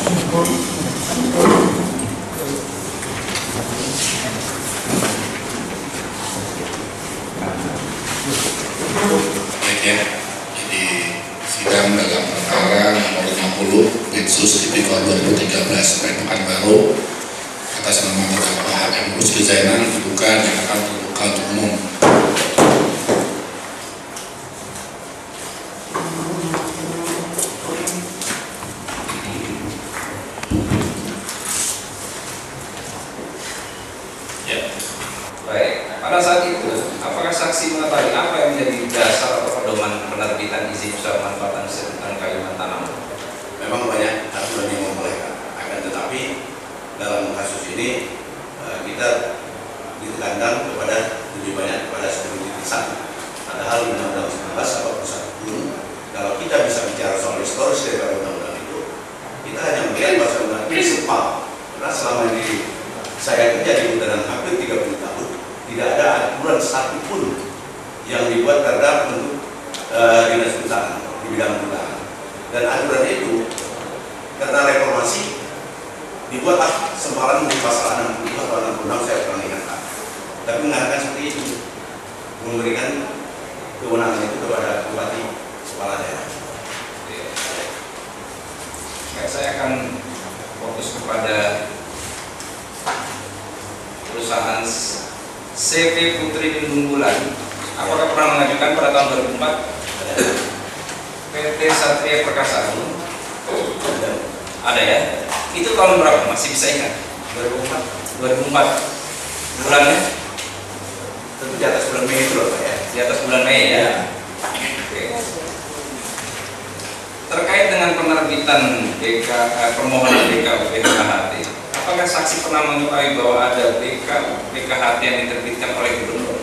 Baik ya, jadi sidang dalam perkara nomor 50 Bitsus Tipikor 2013 Pekanbaru atas nama terdakwa HM Rusdi Zainal diduga dinyatakan terbuka untuk umum. Baik, pada saat itu, apakah saksi mengetahui apa yang menjadi dasar atau pedoman penerbitan izin usaha pemanfaatan hutan kayu dan tanaman? Memang banyak aturan yang membolehkan, akan tetapi dalam kasus ini kita ditekankan kepada lebih banyak kepada sekuritisasi. Padahal Undang-Undang 19 atau pusat pun, kalau kita bisa bicara soal historis daripada undang-undang itu, kita hanya melihat bahwa undang-undang ini sempat. Karena selama ini saya kerja di hutanan hampir 30 tahun, tidak ada aturan satupun yang dibuat karena untuk dinas hutanan di bidang hutanan. Dan aturan itu karena reformasi dibuatlah sempalan di pasal 60 atau 66 saya kurang ingat. Tapi mengatakan seperti itu, memberikan kewenangan itu kepada bupati kepala daerah. Baik, saya akan fokus kepada perusahaan CV Putri Bintang Bulan. Apakah pernah mengajukan pada tahun 2004 PT Satria Perkasa? Ada ya? Itu tahun berapa? Masih bisa ingat? 2004 bulannya? Tentu di atas bulan Mei itu loh Pak ya. Di atas bulan Mei ya. Oke. Terkait dengan penerbitan permohonan BKUPKHT, apakah saksi pernah mengetahui bahwa ada BKHT yang diterbitkan oleh gubernur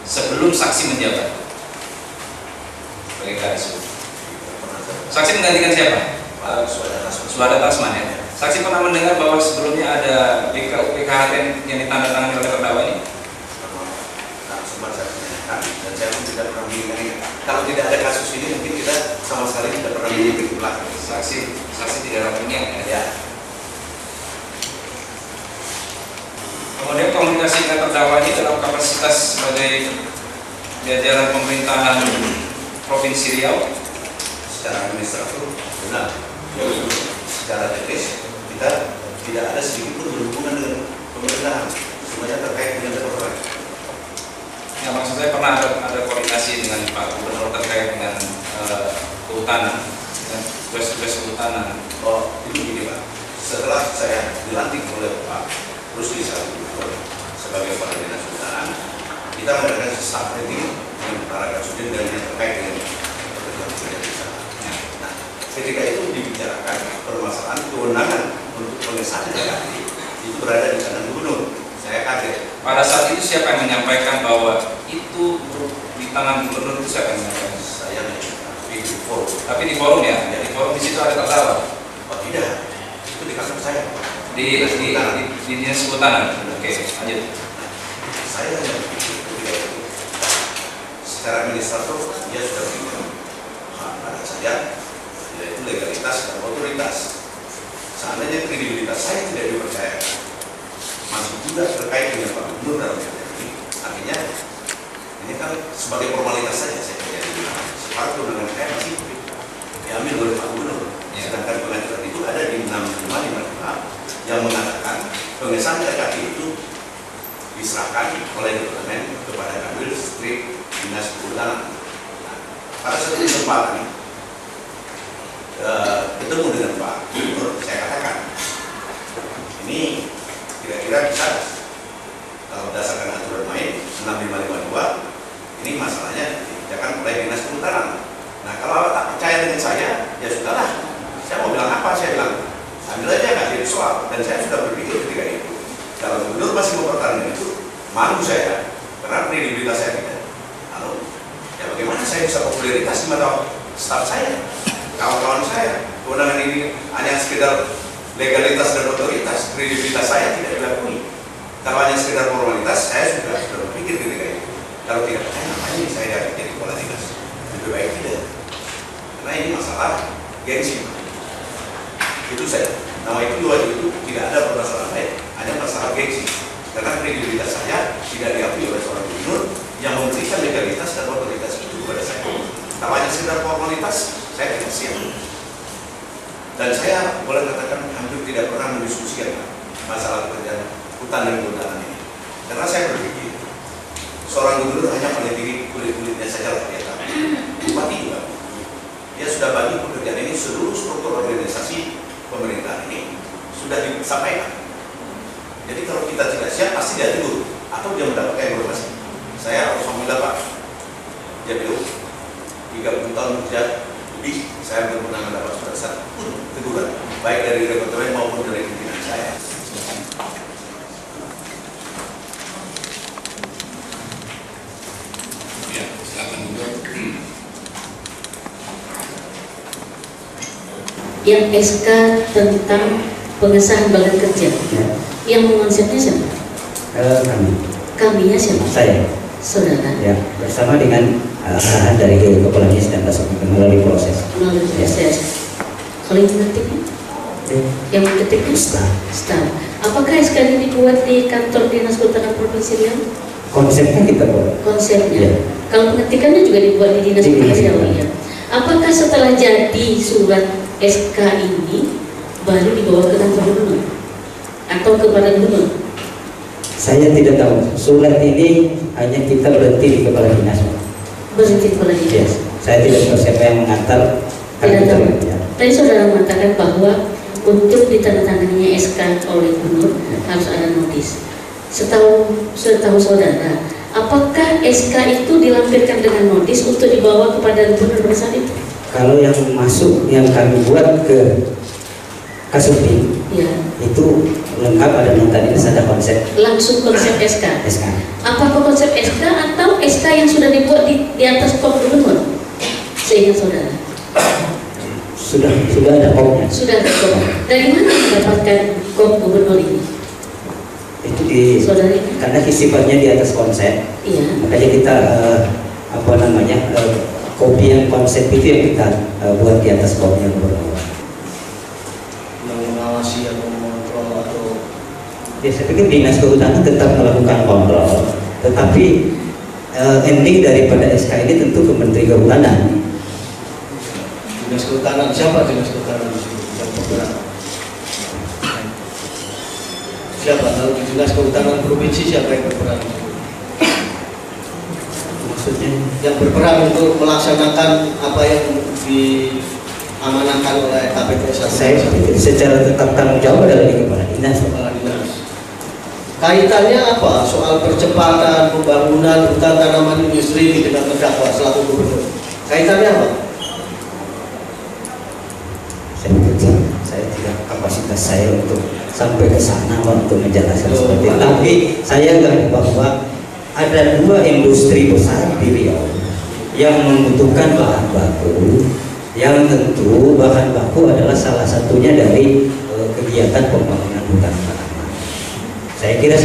sebelum saksi menjabat? Saksi menggantikan siapa? Pak Suhada Suhada Tasman ya. Saksi pernah mendengar bahwa sebelumnya ada BKUPKHT yang ditandatangani oleh terdakwa ini? Sempat saya tanyakan dan saya pun tidak pernah mengingat. Kalau tidak ada kasus ini mungkin kita sama sekali tidak pernah mengingat lagi. Saksi tidak pernah mengingat ya. Kemudian komunikasi dengan terdakwa ini dalam kapasitas sebagai jajaran pemerintahan Provinsi Riau Secara administratif benar. Secara teknis kita tidak ada sedikit pun berhubungan dengan pemerintahan. Semuanya terkait dengan departemen. Ya, maksud saya pernah ada koordinasi dengan Pak Gubernur terkait dengan kehutanan, dengan tugas-tugas kehutanan. Oh, itu gini Pak. Setelah saya dilantik oleh Pak Rusdi Zainal sebagai kepala dinas kehutanan, kita mengadakan staff meeting dengan para kasudin dan yang terkait dengan pekerjaan desa. Nah, ketika itu dibicarakan permasalahan kewenangan untuk pengesahan DKT itu berada di tangan gubernur. Saya kaget. Pada saat itu siapa yang menyampaikan bahwa itu di tangan gubernur itu siapa yang menyampaikan? Saya di forum. Tapi di forum ya, di forum di situ ada terdakwa. Oh tidak, itu di kantor saya. Di dinas kehutanan. Oke, lanjut. Saya hanya berpikir ketika itu secara administratif dia sudah berikan pada saya yaitu legalitas dan otoritas. Seandainya kredibilitas saya tidak dipercaya, masuk juga terkait dengan Pak Gubernur dalam hal ini. Artinya ini kan sebagai formalitas saja saya kerja di sana. Sepatu dengan saya masih diambil oleh Pak Gubernur. Sedangkan pengaturan itu ada di 6555 yang mengatakan pengesahan DKT itu diserahkan oleh departemen kepada Kanwil Strip Dinas Kehutanan. Nah, pada suatu kesempatan ketemu dengan Pak Gubernur, saya katakan ini kira-kira bisa kalau berdasarkan aturan main 6552 ini masalahnya dikerjakan oleh Dinas Kehutanan. Nah kalau tak percaya dengan saya, ya sudahlah. Saya mau bilang apa? Saya bilang ambil aja, nggak jadi soal. Dan saya sudah berpikir ketika itu, kalau gubernur masih mempertahankan itu, malu saya, karena kredibilitas saya tidak. Lalu, ya bagaimana saya bisa popularitas di mata staf saya, kawan-kawan saya? Kewenangan ini hanya sekedar legalitas dan otoritas, kredibilitas saya tidak diakui. Kalau hanya sekedar formalitas, saya sudah berpikir ketika itu. Kalau tidak percaya, ngapain saya jadi kepala dinas? Lebih baik tidak. Karena ini masalah gengsi. Itu saya. Nama itu dua itu tidak ada permasalahan lain, hanya masalah gengsi. Karena kredibilitas saya tidak diakui oleh seorang gubernur yang memberikan legalitas dan otoritas itu kepada saya. Kalau hanya sekedar formalitas, saya tidak siap. Dan saya boleh katakan hampir tidak pernah mendiskusikan masalah pekerjaan hutan dan kehutanan ini. Karena saya berpikir seorang gubernur hanya pada diri kulit-kulitnya saja ternyata. Bupati juga. Dia sudah bagi pekerjaan ini seluruh struktur organisasi pemerintahan ini sudah disampaikan. Jadi kalau kita tidak siap pasti dia tidur atau dia mendapatkan informasi. Saya harus meminta Pak JPU 30 tahun kerja lebih, saya belum pernah mendapat surat satu pun teguran baik dari departemen maupun dari pimpinan saya. Ya, silakan juga. Yang SK tentang pengesahan bagan kerja, yang mengonsepnya siapa? Kaminya siapa? Saya. Saudara. Ya, bersama dengan arahan dari Kepala Dinas dan melalui proses. Melalui proses. Kalau yang mengetiknya? Yang mengetiknya? Staff. Apakah SK ini dibuat di kantor Dinas Kehutanan Provinsi Riau? Konsepnya kita buat. Konsepnya. Ya. Kalau pengetikannya juga dibuat di Dinas Kehutanan Riau ya. Apakah setelah jadi surat SK ini baru dibawa ke kantor gubernur atau kepada gubernur? Saya tidak tahu. Surat ini hanya kita berhenti di Kepala Dinas. Berhenti kepala dinas. Saya tidak tahu siapa yang mengantar. Tidak tahu. Ya. Tadi saudara mengatakan bahwa untuk ditandatangani SK oleh gubernur harus ada notis. Setahu saudara, apakah SK itu dilampirkan dengan notis untuk dibawa kepada gubernur pada saat itu? Kalau yang masuk yang kami buat ke Kasubdin, Ya. itu lengkap ada nota dinas, ada konsep Langsung konsep SK. SK. Apakah konsep SK atau SK yang sudah dibuat di atas kop gubernur? Seingat saudara. Sudah ada kopnya. Sudah ada kop. Dari mana mendapatkan kop gubernur ini? Itu di Saudara ini? karena sifatnya di atas konsep. Iya. Makanya kita kopi yang konsep itu yang kita buat di atas kopnya gubernur. Mengawasi atau mengontrol atau Ya, saya pikir Dinas Kehutanan tetap melakukan kontrol, tetapi ending daripada SK ini tentu ke Menteri Kehutanan. Dinas Kehutanan, siapa Dinas Kehutanan di sini yang berperan? Siapa? Kalau di Dinas Kehutanan Provinsi siapa yang berperan di sini? Maksudnya Yang berperan untuk melaksanakan apa yang diamanahkan oleh KPPS. saya pikir secara tetap tanggung jawab adalah di Kepala Dinas. Kepala Dinas. Kaitannya apa soal percepatan pembangunan hutan tanaman industri di dengan terdakwa selaku gubernur? Kaitannya apa? Saya tidak kapasitas saya untuk sampai ke sana untuk menjelaskan seperti itu. Tapi saya ingat bahwa ada dua industri besar di Riau yang membutuhkan bahan baku, yang tentu bahan baku adalah salah satunya dari kegiatan pembangunan hutan tanaman. Saya kira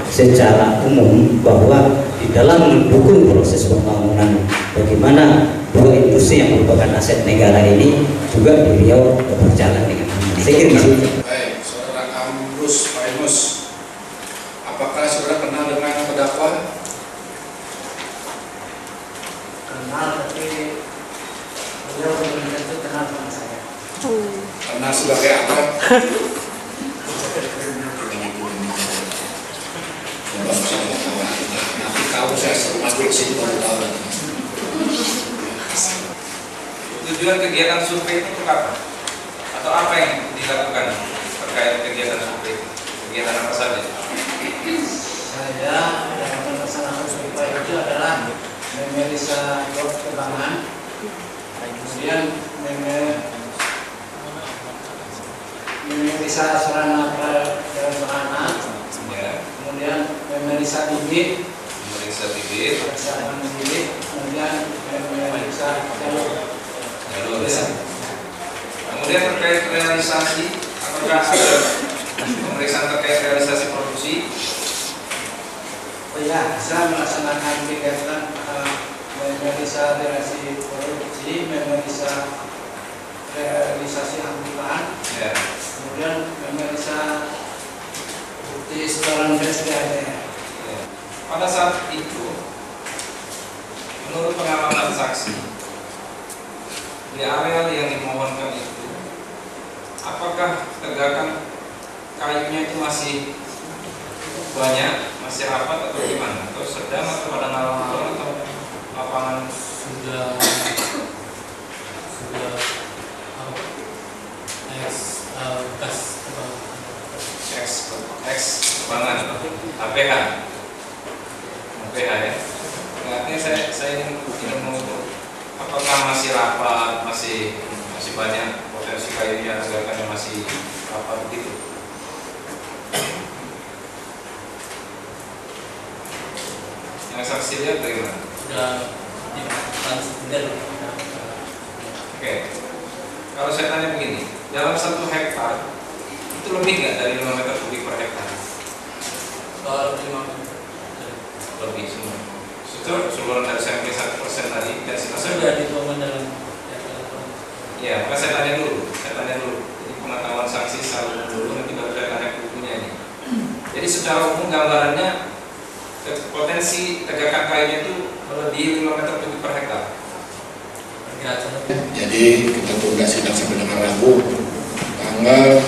secara umum bahwa di dalam mendukung proses pembangunan bagaimana dua industri yang merupakan aset negara ini juga di Riau berjalan dengan aman. Saya kira di situ. Baik, saudara Amrus Faimus, apakah saudara kenal dengan terdakwa? Kenal, tapi beliau belum tentu kenal sama saya. Kenal sebagai apa? Nanti tahu saya masuk sini baru tahu. Tujuan kegiatan survei itu untuk apa? Atau apa yang dilakukan terkait kegiatan survei? Kegiatan apa saja? Saya dalam melaksanakan survei itu adalah memeriksa blok tebangan, kemudian memeriksa sarana prasarana, Ya, kemudian memeriksa bibit, memeriksa bibit, persiapan bibit, kemudian memeriksa jalur. jalur ya. Kemudian terkait realisasi, apakah ada pemeriksaan terkait realisasi produksi? Oh ya, saya melaksanakan kegiatan memeriksa realisasi produksi, memeriksa realisasi angkutan, Ya. Di areal yang dimohonkan itu, apakah tegakan kayunya itu masih banyak, masih rapat atau gimana? Atau sedang atau pada ngalor-ngalor atau lapangan sudah X banget APH ya. Artinya saya ingin mengukur apakah masih rapat, masih banyak potensi kayunya, tegakannya masih rapat gitu. Yang saksi lihat bagaimana? sudah sekunder. Oke. Kalau saya tanya begini, dalam 1 hektar itu lebih nggak dari 5 meter kubik per hektar? Kalau 5 Lebih semua. Seluruh dari sampling 1% tadi intensitas sudah dituangkan dalam ya, maka saya tanya dulu. Jadi pengetahuan saksi selalu dulu, nanti baru saya tanya bukunya ini. Jadi secara umum gambarannya potensi tegakan kayunya itu melebihi 5 meter kubik per hektar. Jadi kita tunda sidang sampai dengan Rabu tanggal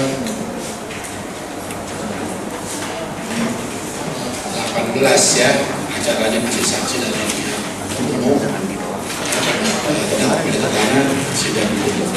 18 ya. Acaranya masih saksi dari pihak umum. Tidak pilih tekanan sidang dulu.